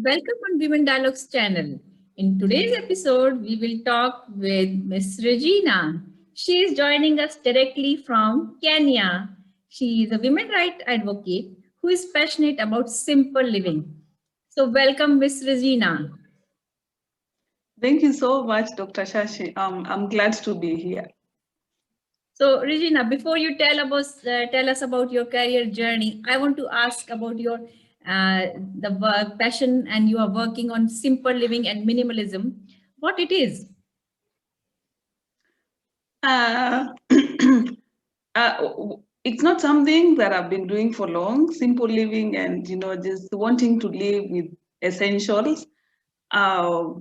Welcome on Women Dialogues channel. In today's episode, we will talk with Miss Regina. She is joining us directly from Kenya. She is a women rights advocate who is passionate about simple living. So, welcome, Miss Regina. Thank you so much, Dr. Shashi. I'm glad to be here. So, Regina, before you tell us about your career journey, I want to ask about your the work passion, and you are working on simple living and minimalism. What it is? Uh, it's not something that I've been doing for long. Simple living and just wanting to live with essentials. Uh,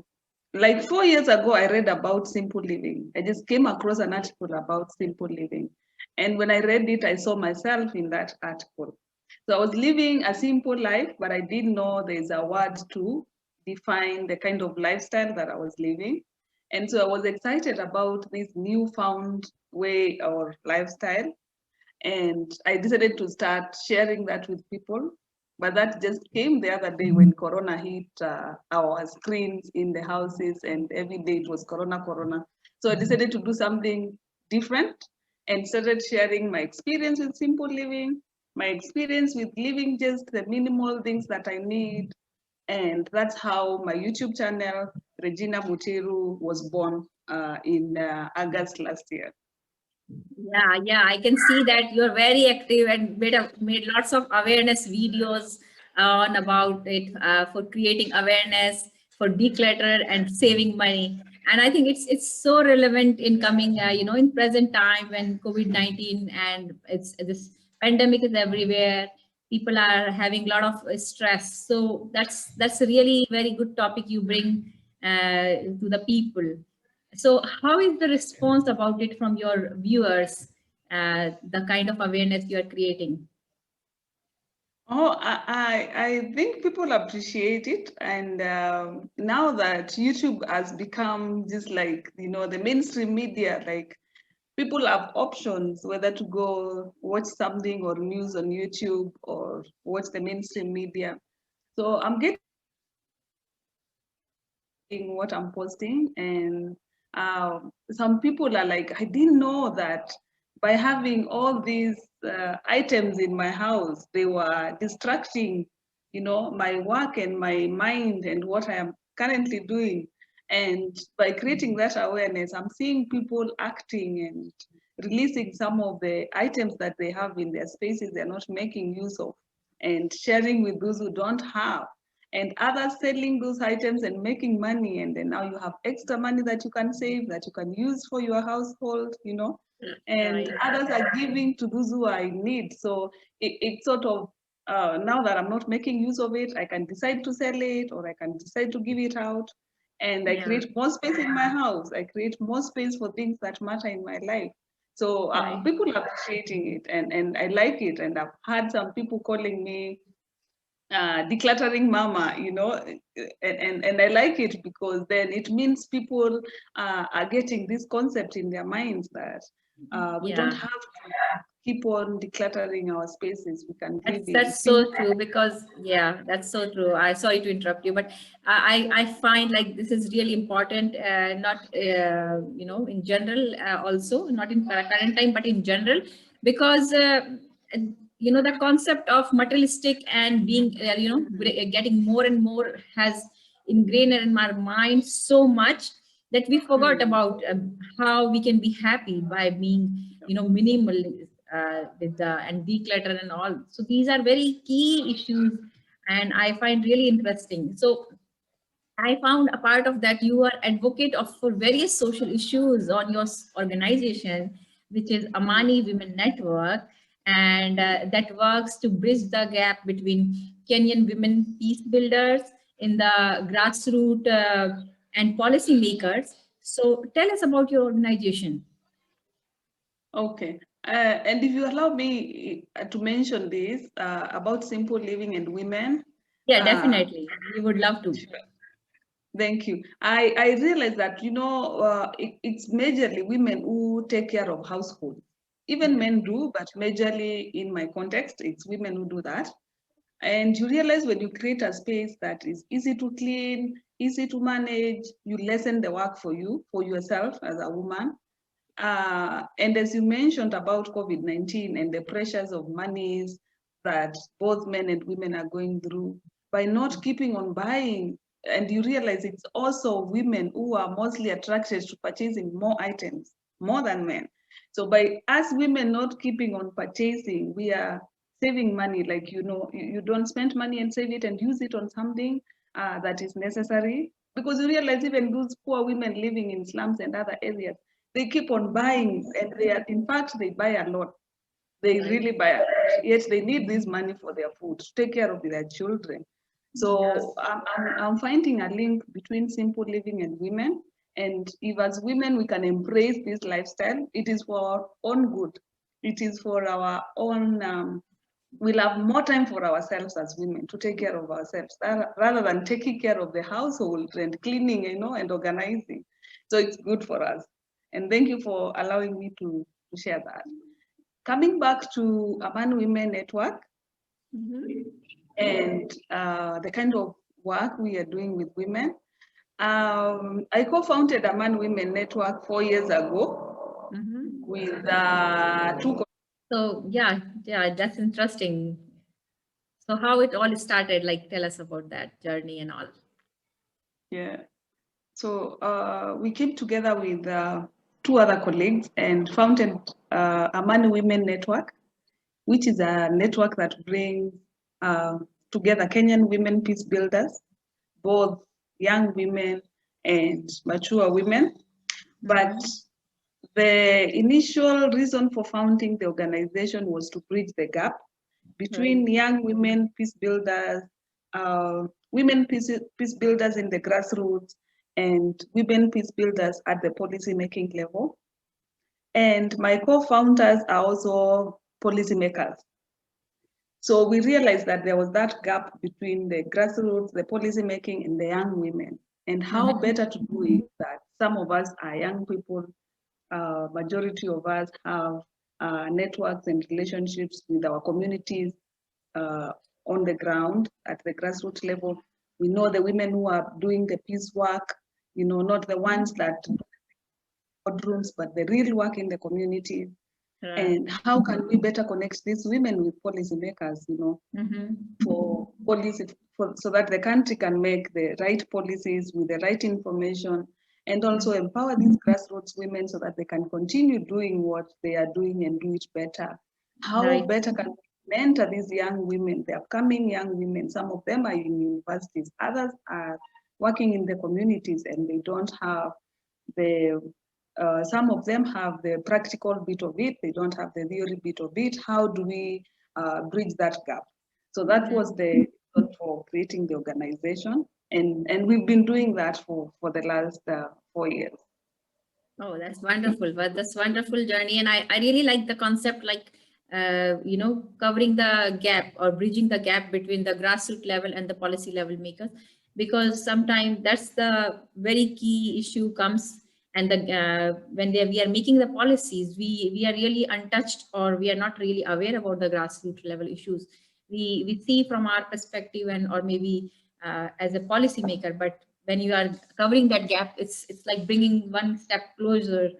like 4 years ago, I read about simple living. I just came across an article about simple living, and when I read it, I saw myself in that article. So I was living a simple life, but I didn't know there's a word to define the kind of lifestyle that I was living. And so I was excited about this newfound way or lifestyle. And I decided to start sharing that with people. But that just came the other day when Corona hit our screens in the houses, and every day it was Corona, Corona. So I decided to do something different and started sharing my experience with simple living, my experience with living just the minimal things that I need. And that's how my YouTube channel, Regina Mutiru, was born in August last year. Yeah, I can see that you're very active and made lots of awareness videos on about it for creating awareness for declutter and saving money. And I think it's so relevant in coming, in present time when COVID-19 and it's this pandemic is everywhere. People are having a lot of stress. So that's a really very good topic you bring to the people. So, how is the response about it from your viewers? The kind of awareness you are creating. Oh, I think people appreciate it, and now that YouTube has become just like the mainstream media, like people have options whether to go watch something or news on YouTube or watch the mainstream media. So I'm getting what I'm posting, and some people are like, I didn't know that by having all these items in my house, they were distracting, my work and my mind and what I am currently doing. And by creating that awareness, I'm seeing people acting and releasing some of the items that they have in their spaces they're not making use of, and sharing with those who don't have, and others selling those items and making money, and then now you have extra money that you can save, that you can use for your household, and Right. others are giving to those who are in need. So it's sort of now that I'm not making use of it, I can decide to sell it or I can decide to give it out, and I Yeah. create more space in my house. I create more space for things that matter in my life. So Right. people are appreciating it, and I like it, and I've had some people calling me decluttering mama, and I like it because then it means people are getting this concept in their minds that we don't Yeah. have to keep on decluttering our spaces. We can live in That's simple. so true because yeah, that's so true. I sorry to interrupt you, but I find like this is really important. Not in general, also not in current time, but in general, because the concept of materialistic and being getting more and more has ingrained in my mind so much that we forgot Hmm. about how we can be happy by being minimal with the and declutter and all. So these are very key issues, and I find really interesting. So I found a part of that you are advocate of for various social issues on your organization, which is Hmm. Amani Women Network, and that works to bridge the gap between Kenyan women peace builders in the grassroots and policymakers. So tell us about your organization. Okay. And if you allow me to mention this about simple living and women, Yeah, uh, definitely. We would love to. thank you. I realize that, it's majorly women who take care of household. Even Yeah. men do, but majorly in my context, it's women who do that. And you realize when you create a space that is easy to clean, easy to manage, you lessen the work for you, for yourself as a woman. And as you mentioned about COVID-19 and the pressures of monies that both men and women are going through, by not keeping on buying, and you realize it's also women who are mostly attracted to purchasing more items, more than men. So by us women not keeping on purchasing, we are saving money. Like, you don't spend money and save it and use it on something that is necessary. Because you realize even those poor women living in slums and other areas, they keep on buying, and in fact, they buy a lot. They really buy a lot. Yet they need this money for their food, to take care of their children. So I'm finding a link between simple living and women. And if as women we can embrace this lifestyle, it is for our own good. It is for our own, we'll have more time for ourselves as women to take care of ourselves rather than taking care of the household and cleaning, and organizing. So it's good for us. And thank you for allowing me to share that. Coming back to a Man Women Network and the kind of work we are doing with women. I co-founded a Man Women Network 4 years ago with two. So yeah, that's interesting. So how it all started, like tell us about that journey and all. Yeah. So we came together with two other colleagues and founded a Man Women Network, which is a network that brings together Kenyan women peace builders, both young women and mature women. But the initial reason for founding the organization was to bridge the gap between young women peace builders, women peace builders in the grassroots, and women peace builders at the policy-making level. And my co-founders are also policymakers. So we realized that there was that gap between the grassroots, the policymaking, and the young women. And how better to do it that some of us are young people, majority of us have networks and relationships with our communities on the ground at the grassroots level. We know the women who are doing the peace work, not the ones that boardrooms, but the real work in the community. And how can we better connect these women with policymakers, for policy, so that the country can make the right policies with the right information, and also empower these grassroots women so that they can continue doing what they are doing and do it better. How better can we mentor these young women, the upcoming young women? Some of them are in universities, others are working in the communities, and they don't have the some of them have the practical bit of it, they don't have the theory bit of it. How do we bridge that gap? So that was the reason for creating the organization, and we've been doing that for the last 4 years. Oh, that's wonderful. But that's wonderful journey. And I really like the concept, like, covering the gap or bridging the gap between the grassroots level and the policy level makers, because sometimes that's the very key issue comes. And when we are making the policies, we are really untouched, or we are not really aware about the grassroots level issues. We see from our perspective, and or maybe as a policymaker, but when you are covering that gap, it's like bringing one step closer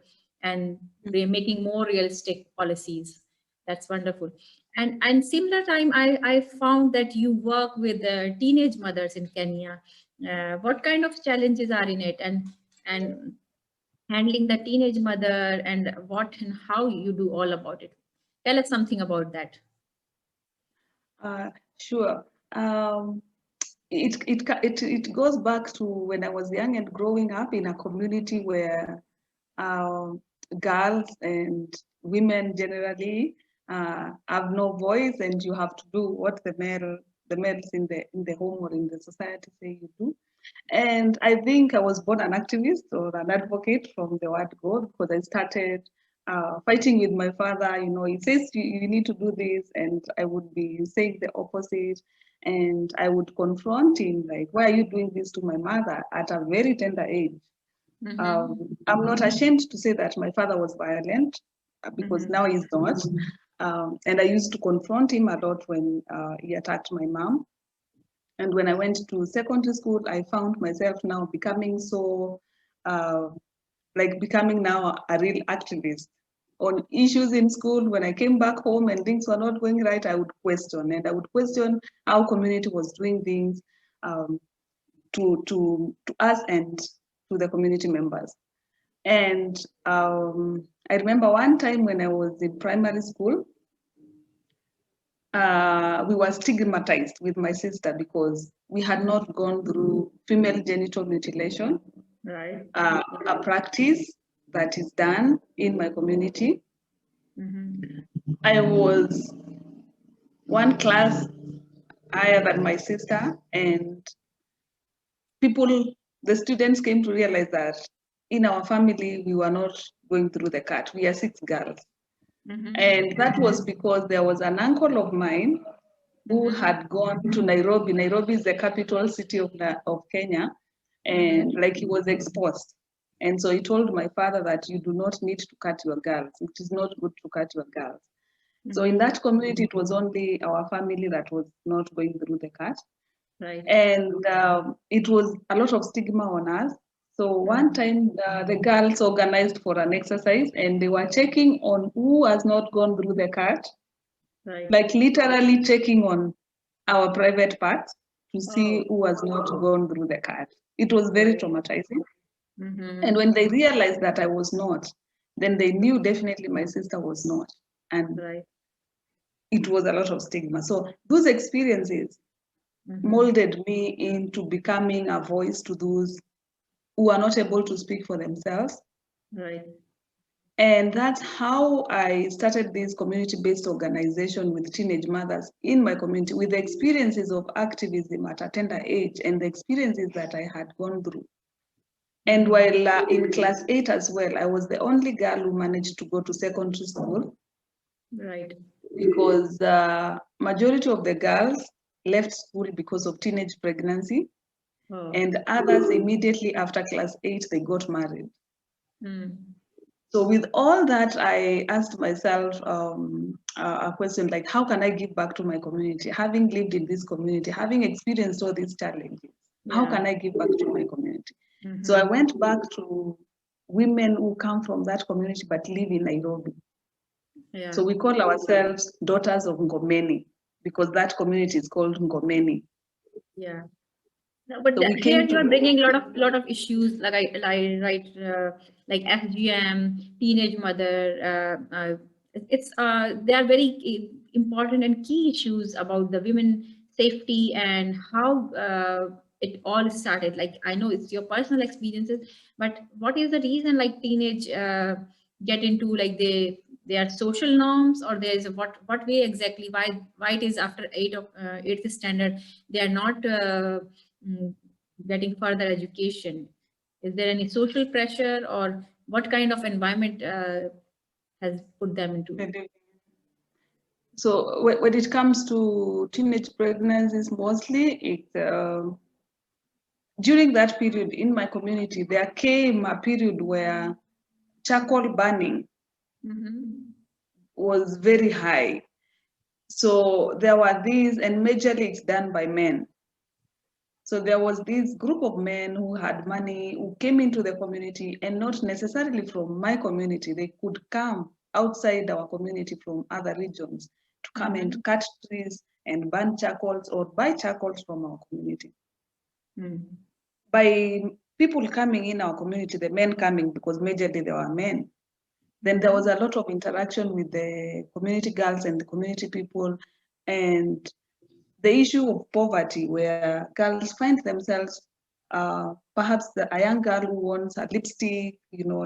and making more realistic policies. That's wonderful. And similar time, I found that you work with teenage mothers in Kenya. What kind of challenges are in it, and handling the teenage mother, and what and how you do all about it? Tell us something about that. Sure. It goes back to when I was young and growing up in a community where girls and women generally have no voice, and you have to do what the males in the home or in the society say you do. And I think I was born an activist or an advocate from the word go, because I started fighting with my father. He says you need to do this, and I would be saying the opposite. And I would confront him, like, why are you doing this to my mother at a very tender age? I'm not ashamed to say that my father was violent, because now he's not. And I used to confront him a lot when he attacked my mom. And when I went to secondary school, I found myself now becoming so, becoming now a real activist on issues in school. When I came back home and things were not going right, I would question, and I would question how community was doing things um, to us and to the community members. And I remember one time when I was in primary school, we were stigmatized with my sister because we had not gone through female genital mutilation, Right. a practice that is done in my community. I was one class higher than my sister, and the students came to realize that in our family, we were not going through the cut. We are 6 girls. And that was because there was an uncle of mine who had gone to Nairobi. Nairobi is the capital city of Kenya, and like he was exposed. And so he told my father that you do not need to cut your girls. It is not good to cut your girls. So in that community, it was only our family that was not going through the cut. Right. And it was a lot of stigma on us. So one time the girls organized for an exercise and they were checking on who has not gone through the cut, Right. like literally checking on our private parts to see Oh. who has not gone through the cut. It was very Right. traumatizing. And when they realized that I was not, then they knew definitely my sister was not. And Right. it was a lot of stigma. So those experiences molded me into becoming a voice to those who are not able to speak for themselves. Right. And that's how I started this community-based organization with teenage mothers in my community, with the experiences of activism at a tender age and the experiences that I had gone through. And while in class 8 as well, I was the only girl who managed to go to secondary school. Right. Because the majority of the girls left school because of teenage pregnancy. Oh. And others immediately after class 8, they got married. So with all that, I asked myself a question like, how can I give back to my community? Having lived in this community, having experienced all these challenges, how can I give back to my community? So I went back to women who come from that community but live in Nairobi. Yeah. So we call ourselves daughters of Ngomeni because that community is called Ngomeni. Yeah. No, but So we here came you are to bringing lot of issues like like FGM, teenage mother. They are very important and key issues about the women safety and how it all started. Like I know it's your personal experiences, but what is the reason like teenage get into like they are social norms, or there is a what way exactly why it is after eighth standard they are not getting further education? Is there any social pressure, or what kind of environment has put them into? So when it comes to teenage pregnancies, mostly during that period in my community, there came a period where charcoal burning was very high. So there were these, and majorly it's done by men. So there was this group of men who had money, who came into the community, and not necessarily from my community. They could come outside our community from other regions to come and cut trees and burn charcoals or buy charcoals from our community. By people coming in our community, the men coming, because majorly they were men, then there was a lot of interaction with the community girls and the community people, and the issue of poverty, where girls find themselves, perhaps a young girl who wants a lipstick,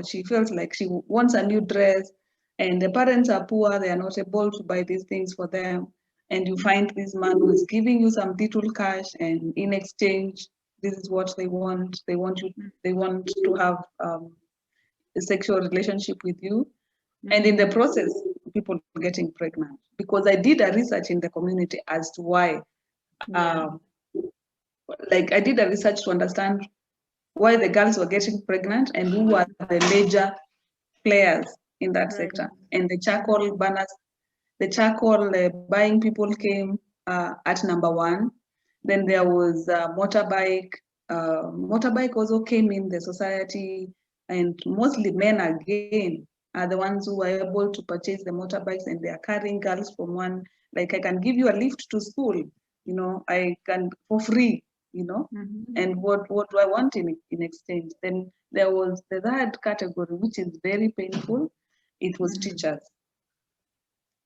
she feels like she wants a new dress, and the parents are poor, they are not able to buy these things for them. And you find this man who is giving you some little cash, and in exchange, this is what they want. They want to have a sexual relationship with you. And in the process, people getting pregnant. Because I did a research in the community as to why. I did a research to understand why the girls were getting pregnant and who were the major players in that sector. And the charcoal burners, the charcoal buying people came at number one. Then there was motorbike. Motorbike also came in the society, and mostly men again are the ones who were able to purchase the motorbikes, and they are carrying girls from one. Like, I can give you a lift to school, I can for free, and what do I want in exchange? Then there was the third category, which is very painful. It was teachers.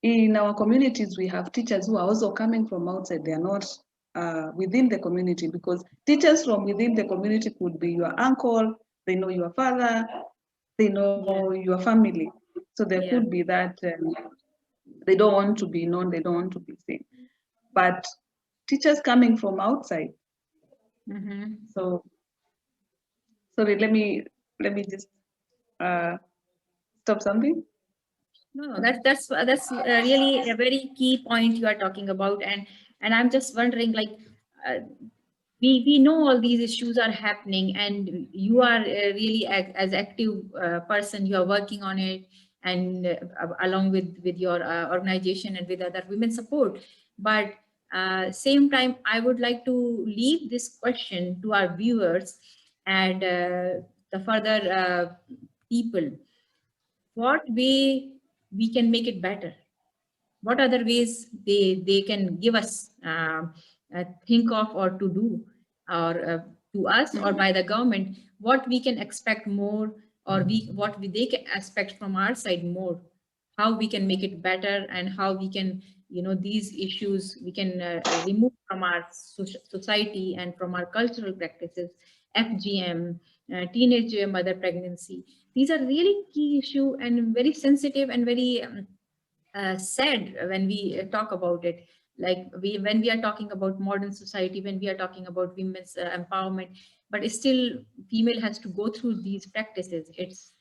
In our communities, we have teachers who are also coming from outside. They are not within the community, because teachers from within the community could be your uncle, they know your father, they know your family. So there could be that they don't want to be known, they don't want to be seen. But teachers coming from outside. So sorry, let me just stop something. No, that's really a very key point you are talking about, and I'm just wondering, like, uh, we know all these issues are happening, and you are really as active person, you are working on it, and along with your organization and with other women support. But same time, I would like to leave this question to our viewers and the further people. What way we can make it better? What other ways they can give us, think of, or to do, or to us, or by the government, what we can expect more, or they can expect from our side more, how we can make it better, and how we can, these issues we can remove from our society and from our cultural practices. FGM, teenage mother pregnancy, these are really key issue and very sensitive and very sad when we talk about it. Like, when we are talking about modern society, when we are talking about women's empowerment, but still female has to go through these practices. It's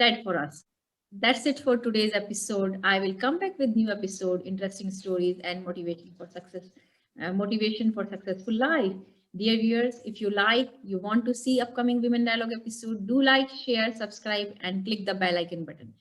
sad for us. That's it for today's episode. I will come back with new episode, interesting stories, and motivation for successful life. Dear viewers, if you want to see upcoming Women Dialogue episode, do like, share, subscribe, and click the bell icon button.